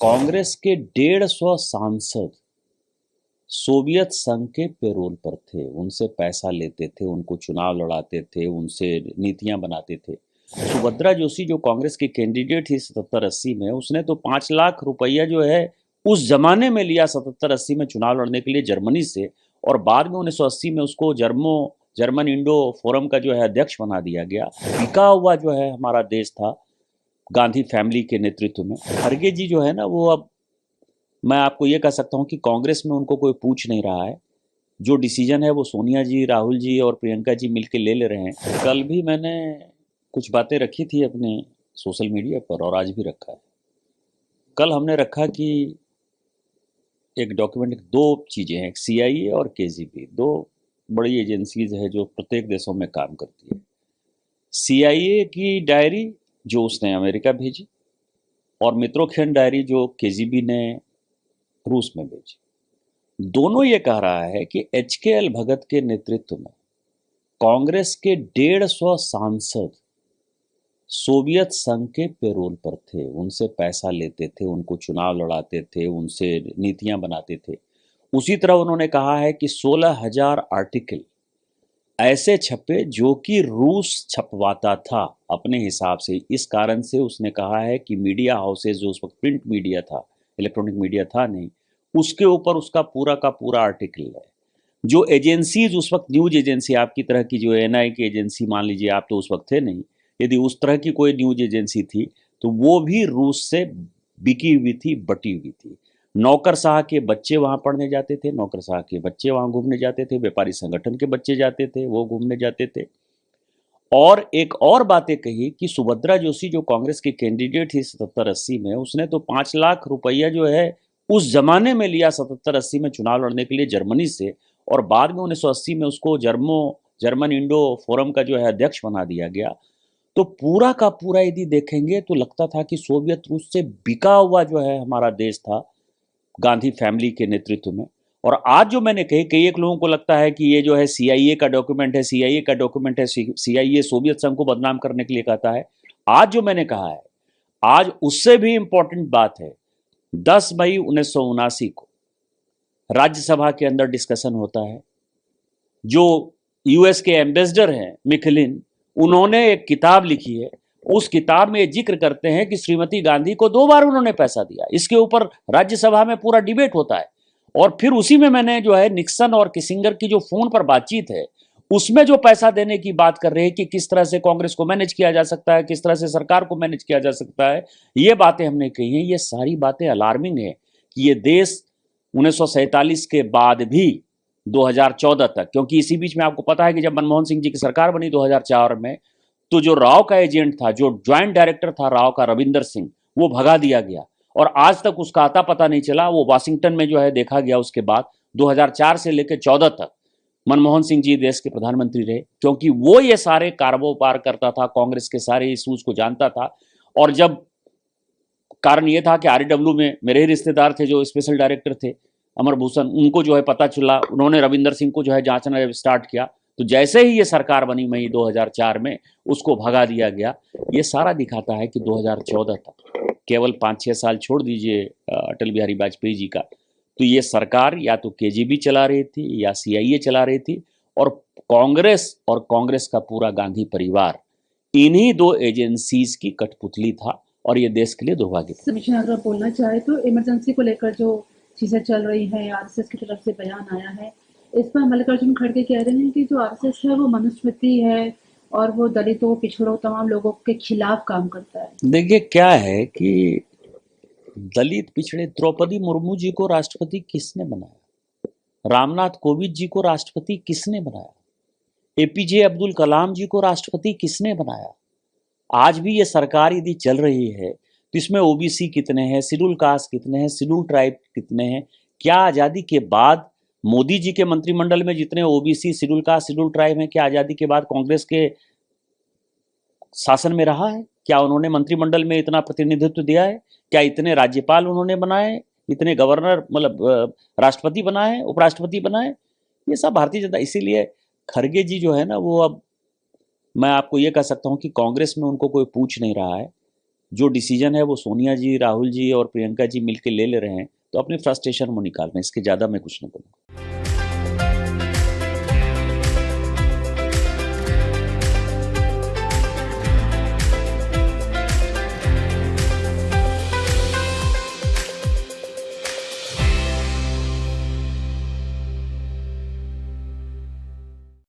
कांग्रेस के 150 सांसद सोवियत संघ के पेरोल पर थे। उनसे पैसा लेते थे, उनको चुनाव लड़ाते थे, उनसे नीतियां बनाते थे। सुभद्रा जोशी जो कांग्रेस की कैंडिडेट थी 77-80 में, उसने तो 5 लाख रुपया जो है उस जमाने में लिया 77-80 में चुनाव लड़ने के लिए जर्मनी से, और बाद में 1980 में उसको जर्मन इंडो फोरम का जो है अध्यक्ष बना दिया गया। बिका हुआ जो है हमारा देश था गांधी फैमिली के नेतृत्व में। खड़गे जी जो है ना, वो अब मैं आपको ये कह सकता हूँ कि कांग्रेस में उनको कोई पूछ नहीं रहा है। जो डिसीजन है वो सोनिया जी, राहुल जी और प्रियंका जी मिलके ले रहे हैं। कल भी मैंने कुछ बातें रखी थी अपने सोशल मीडिया पर और आज भी रखा है। कल हमने रखा कि एक डॉक्यूमेंट, दो चीज़ें हैं, एक सीआईए और केजीबी, दो बड़ी एजेंसीज है जो प्रत्येक देशों में काम करती है। सीआईए की डायरी जो उसने अमेरिका भेजी, और मित्रोखियन डायरी जो केजीबी ने रूस में भेजी। दोनों ये कह रहा है कि एचकेएल भगत के नेतृत्व में कांग्रेस के 150 सांसद सोवियत संघ के पेरोल पर थे। उनसे पैसा लेते थे, उनको चुनाव लड़ाते थे, उनसे नीतियां बनाते थे। उसी तरह उन्होंने कहा है कि 16,000 आर्टिकल ऐसे छपे जो कि रूस छपवाता था अपने हिसाब से। इस कारण से उसने कहा है कि मीडिया हाउसेज, जो उस वक्त प्रिंट मीडिया था, इलेक्ट्रॉनिक मीडिया था नहीं, उसके ऊपर उसका पूरा का पूरा आर्टिकल है। जो एजेंसीज उस वक्त, न्यूज एजेंसी आपकी तरह की, जो एनआई की एजेंसी मान लीजिए, आप तो उस वक्त थे नहीं, यदि उस तरह की कोई न्यूज एजेंसी थी तो वो भी रूस से बिकी हुई थी, बटी हुई थी। नौकरशाह के बच्चे वहां पढ़ने जाते थे, नौकरशाह के बच्चे वहां घूमने जाते थे, व्यापारी संगठन के बच्चे जाते थे, वो घूमने जाते थे। और एक और बातें कही कि सुभद्रा जोशी जो कांग्रेस की कैंडिडेट थी 77-80 में, उसने तो 5 लाख रुपया जो है उस जमाने में लिया 77-80 में चुनाव लड़ने के लिए जर्मनी से, और बाद में 1980 में उसको जर्मन इंडो फोरम का जो है अध्यक्ष बना दिया गया। तो पूरा का पूरा यदि देखेंगे तो लगता था कि सोवियत रूस से बिका हुआ जो है हमारा देश था गांधी फैमिली के नेतृत्व में। और आज जो मैंने कही, कई एक लोगों को लगता है कि ये जो है सीआईए का डॉक्यूमेंट है, सीआईए का डॉक्यूमेंट है, सीआईए सोवियत संघ को बदनाम करने के लिए कहता है। आज जो मैंने कहा है, आज उससे भी इंपॉर्टेंट बात है। 10 मई 1979 को राज्यसभा के अंदर डिस्कशन होता है। जो यूएस के एम्बेसडर हैं मिखलिन, उन्होंने एक किताब लिखी है। उस किताब में जिक्र करते हैं कि श्रीमती गांधी को 2 बार उन्होंने पैसा दिया। इसके ऊपर राज्यसभा में पूरा डिबेट होता है। और फिर उसी में मैंने जो है निक्सन और किसिंगर की जो फोन पर बातचीत है, उसमें जो पैसा देने की बात कर रहे हैं कि किस तरह से कांग्रेस को मैनेज किया जा सकता है, किस तरह से सरकार को मैनेज किया जा सकता है, ये बातें हमने कही हैं। ये सारी बातें अलार्मिंग है कि ये देश 1947 के बाद भी 2014 तक, क्योंकि इसी बीच में आपको पता है कि जब मनमोहन सिंह जी की सरकार बनी 2004 में, तो जो राव का एजेंट था, जो ज्वाइंट डायरेक्टर था राव का, रविंदर सिंह, वो भगा दिया गया और आज तक उसका आता पता नहीं चला। वो वाशिंगटन में जो है देखा गया। उसके बाद 2004 से लेकर 14 तक मनमोहन सिंह जी देश के प्रधानमंत्री रहे, क्योंकि वो ये सारे कारोबार करता था, कांग्रेस के सारे इशूज को जानता था। और जब कारण ये था कि आरडब्ल्यू में मेरे ही रिश्तेदार थे जो स्पेशल डायरेक्टर थे, अमर भूषण, उनको जो है पता चला, उन्होंने रविंदर सिंह को जो है जांचना जब स्टार्ट किया, तो जैसे ही ये सरकार बनी मई 2004 में, उसको भगा दिया गया। ये सारा दिखाता है कि 2014 तक, केवल 5-6 साल छोड़ दीजिए अटल बिहारी वाजपेयी जी का, तो ये सरकार या तो केजीबी चला रही थी या सीआईए चला रही थी, और कांग्रेस का पूरा गांधी परिवार इन्हीं दो एजेंसीज की कठपुतली था। और ये देश के लिए दुर्भाग्य था। विषय अगर आप बोलना चाहे तो इमरजेंसी को लेकर जो चीज़ें चल रही हैं, आरएसएस की तरफ से बयान आया है, इस पर मल्लिकार्जुन खड़गे कह रहे हैं कि जो आरएसएस है वो मनुस्मृति है और वो दलितों, पिछड़ों, तमाम लोगों के खिलाफ काम करता है। देखिए क्या है कि दलित, पिछड़े, द्रौपदी मुर्मू जी को राष्ट्रपति किसने बनाया? रामनाथ कोविंद जी को राष्ट्रपति किसने बनाया? एपीजे अब्दुल कलाम जी को राष्ट्रपति किसने बनाया? आज भी ये सरकार यदि चल रही है तो इसमें ओबीसी कितने हैं, शेड्यूल कास्ट कितने हैं, शेड्यूल ट्राइब कितने हैं? क्या आज़ादी के बाद मोदी जी के मंत्रिमंडल में जितने OBC, schedule caste, schedule tribe हैं, क्या आज़ादी के बाद कांग्रेस के शासन में रहा है? क्या उन्होंने मंत्रिमंडल में इतना प्रतिनिधित्व दिया है? क्या इतने राज्यपाल उन्होंने बनाए, इतने गवर्नर, मतलब राष्ट्रपति बनाए, उपराष्ट्रपति बनाए? ये सब भारतीय जनता। इसीलिए खड़गे जी जो है ना, वो अब मैं आपको ये कह सकता हूँ कि कांग्रेस में उनको कोई पूछ नहीं रहा है। जो डिसीजन है वो सोनिया जी, राहुल जी और प्रियंका जी मिलके ले रहे हैं, तो अपने फ्रस्ट्रेशन वो निकाल रहे हैं, इसके ज़्यादा मैं कुछ नहीं बोलूँगा।